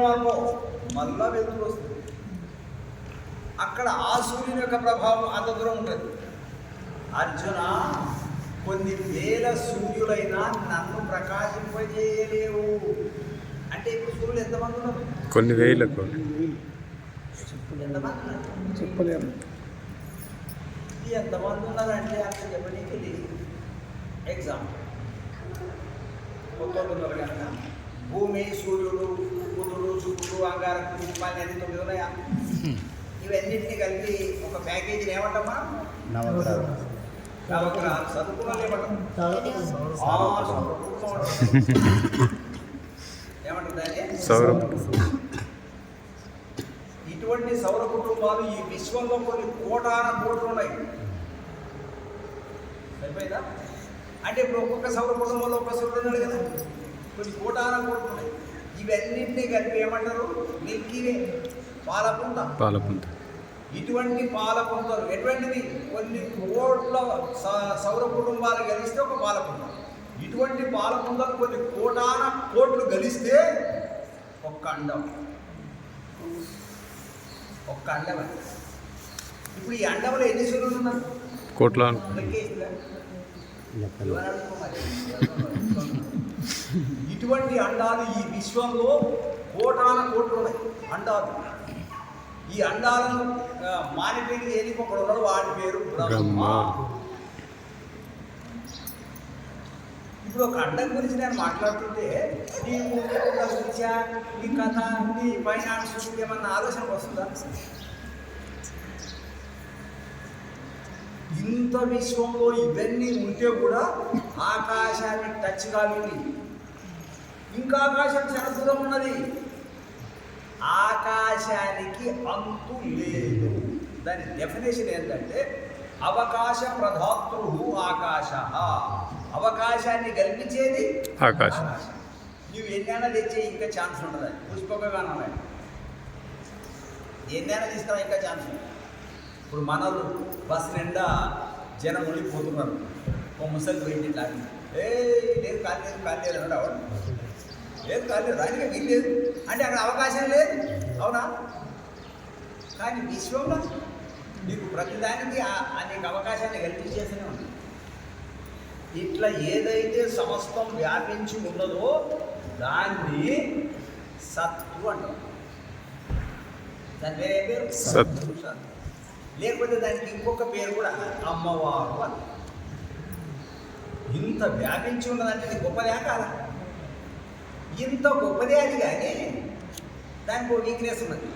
వెళ్ళిపోయినాం అనుకో మళ్ళా వెలుతురు వస్తుంది. అక్కడ ఆ సూర్యుని యొక్క ప్రభావం అంత దూరం ఉంటుంది. అర్జున, కొన్ని వేల సూర్యులైనా నన్ను ప్రకాశింపజేయలేవు అంటే ఇప్పుడు సూర్యులు ఎంతమంది ఉన్నారు? కొన్ని వేల ఎంతమంది ఉన్నారు చెప్పలేము. ఎంతమంది ఉన్నారంటే అంత చెప్పనీకి లేదు. ఎగ్జాంపుల్ కొత్త ఉన్నారు కనుక భూమి, సూర్యుడు, బుధుడు, శుక్రుడు, అంగారకుడు, 9 ఉన్నాయా? ఇవన్నింటినీ కలిపి ఒక ప్యాకేజీని ఏమంటామా? నవగ్రహాలు. చదువుకున్న ఏమంటాం? ఏమంటుంది? ఇటువంటి సౌర కుటుంబాలు ఈ విశ్వంలో కొన్ని కోటాన కోట్లు ఉన్నాయి. సరిపోయిందా? అంటే ఇప్పుడు ఒక్కొక్క సౌర కుటుంబంలో ఒక్క సూర్యుడు ఉన్నాడు కదా, కొన్ని కోటాన కోట్లు ఉన్నాయి. ఇవన్నింటినీ కలిపి ఏమంటారు? మిల్కీవే, పాలపుంత. ఇటువంటి పాలపుంతలు ఎటువంటిది? కొన్ని కోట్ల సౌర కుటుంబాలు గలిస్తే ఒక పాలపుంత. ఇటువంటి పాలపుంతలు కొన్ని కోటాన కోట్లు గలిస్తే ఒక్క అండం. ఇప్పుడు ఈ అండంలో ఎన్ని సూర్యులు ఉన్నారు? కోట్ల. ఇటువంటి అండాలు ఈ విశ్వంలో కోటాన కోట్లు ఉన్నాయి అండాలు. ఈ అండాలను మానిటరీ చేయడానికి ఒకడు ఉన్నాడు, వాడి పేరు బ్రహ్మ. ఇప్పుడు ఒక అండం గురించి నేను మాట్లాడుతుంటే నీ గురించా, నీ కథ, నీ ఫైనాన్స్ ఏమన్నా ఆలోచన వస్తుందా? ఇంత విశ్వంలో ఇవన్నీ ఉంటే కూడా ఆకాశాన్ని టచ్ కావింది. ఇంకా ఆకాశం చాలా దూరం ఉన్నది. ఆకాశానికి అంతు లేదు. దాని డెఫినేషన్ ఏంటంటే అవకాశ ప్రధాతృ ఆకాశ. అవకాశాన్ని కల్పించేది ఆకాశం. నువ్వు ఎన్నైనా తెచ్చే ఇంకా ఛాన్స్ ఉంటుంది. పుష్పకగానం ఎన్నైనా తీసుకురా ఇంకా ఛాన్స్ ఉంటుంది. ఇప్పుడు మనలు బస్ నిండా జనం ఉండిపోతున్నారు. ఓ ముసలి వెండి లాగి లేదు కాలేదు అన్నాడు. అవడు లేదు కాలేదు రానిగా వీల్లేదు అంటే అక్కడ అవకాశం లేదు. అవునా? కానీ విశ్వంలో నీకు ప్రతిదానికి అనేక అవకాశాన్ని కల్పించేస్తూనే ఉంది. ఇట్లా ఏదైతే సమస్తం వ్యాపించి ఉన్నదో దాన్ని సత్తు అంటాం. దాని పేరు ఏ పేరు? సత్తు. లేకపోతే దానికి ఇంకొక పేరు కూడా అమ్మవారు అని. ఇంత వ్యాపించి ఉన్నదంటే ఇది గొప్పదే కాదా? ఇంత గొప్పదే అది, కానీ దానికి ఒక వీక్నెస్ ఉన్నది.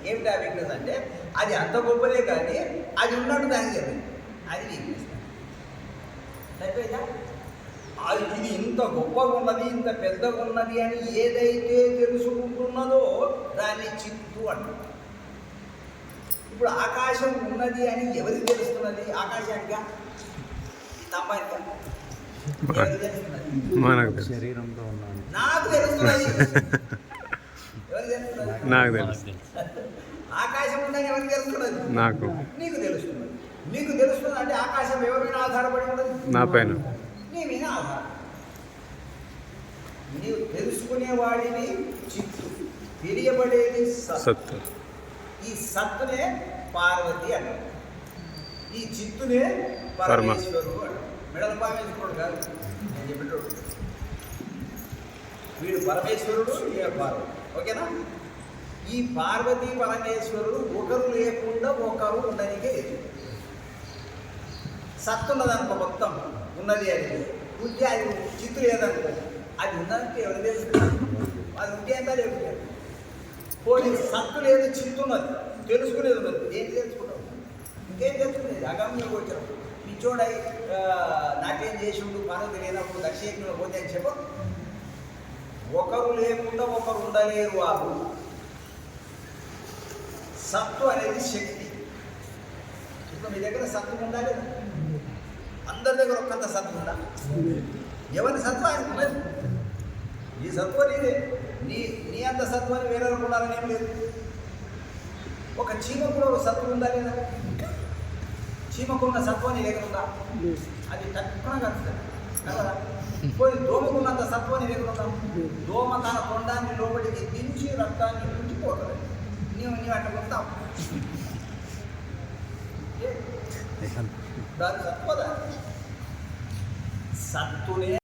ఏమిటి ఆ వీక్నెస్ అంటే అది అంత గొప్పదే కానీ అది ఉన్నట్టు దానికి చెప్పింది. అది వీక్నెస్. సరిపోయిందా? అది ఇది ఇంత గొప్పగా ఉన్నది, ఇంత పెద్దగా ఉన్నది అని ఏదైతే తెలుసుకుంటున్నదో దాన్ని చిత్తు అంటారు. ఇప్పుడు ఆకాశం ఉన్నది అని ఎవరికి తెలుస్తున్నది? ఆకాశానికా? తప్పానికా? శరీరంలో ఉన్నాను. నాకు తెలుస్తున్నది. ఎవరికి తెలుస్తున్నది? నాకు తెలుసు. ఆకాశం ఉందని ఎవరికి తెలుస్తున్నది? నాకు. నీకు తెలుస్తున్నది. నీకు తెలుస్తున్నది అంటే ఆకాశం ఎవరి మీద ఆధారపడి ఉన్నది? నా పైన. నీ మీద ఆధారం. నీవు తెలుసుకునేవాడిని చిత్తు, తెలియబడేది సత్తు. ఈ సత్తునే పార్వతి అంటారు. ఈ చిత్తునే పరమేశ్వరుడు అంటారు. మెడల పరమేశ్వరుడు కాదు, నేను చెప్పేటోడు. వీడు పరమేశ్వరుడు, ఈయన పార్వతి. ఓకేనా? ఈ పార్వతీ పరమేశ్వరుడు ఒకరు లేకుండా ఒకరు ఉండనికే లేదు. సత్తున్నదనుకో మొత్తం ఉన్నది అని ఉంటే అది చిత్తు లేదనుకో అది ఉన్నదంటే ఎవరు తెలుస్తుంది? అది ఉంటే అంతా లేకపోతే పోనీ సత్తు లేదు, చిత్తున్నది, తెలుసుకునేది ఉన్నది. ఏం తెలుసుకుంటాం? ఇంకేం తెలుసుకునేది? అగమ్య గోచరం. పిచ్చోడై నాట్యం చేసిండు, మనకు లేనప్పుడు దక్షిణలో పోతే అని చెప్పు. ఒకరు లేకుండా ఒకరు ఉండలేరు. వారు సత్తు అనేది శక్తి. ఇప్పుడు మీ దగ్గర సత్తు ఉండాలి. అందరి దగ్గర ఒక్కంత సత్తు ఉందా? ఎవరి సత్వం ఆయనకు ఉండదు. ఈ సత్వం నీదే. నీ అంత సత్వాన్ని వేరే ఉండాలని ఏం లేదు. ఒక చీమకు కూడా ఒక సత్వం ఉందా లేదా? చీమకున్న సత్వాన్ని దగ్గర ఉందా? అది తక్కువ కలుస్తుంది. కదా పోయి దోమకున్నంత సత్వాన్ని లేకుండా దోమ తన తొండాన్ని లోపలికి దించి రక్తాన్ని ఉంచిపోతుంది. నీవు అట్లా కొడతావు దాని సత్వదా సత్తునే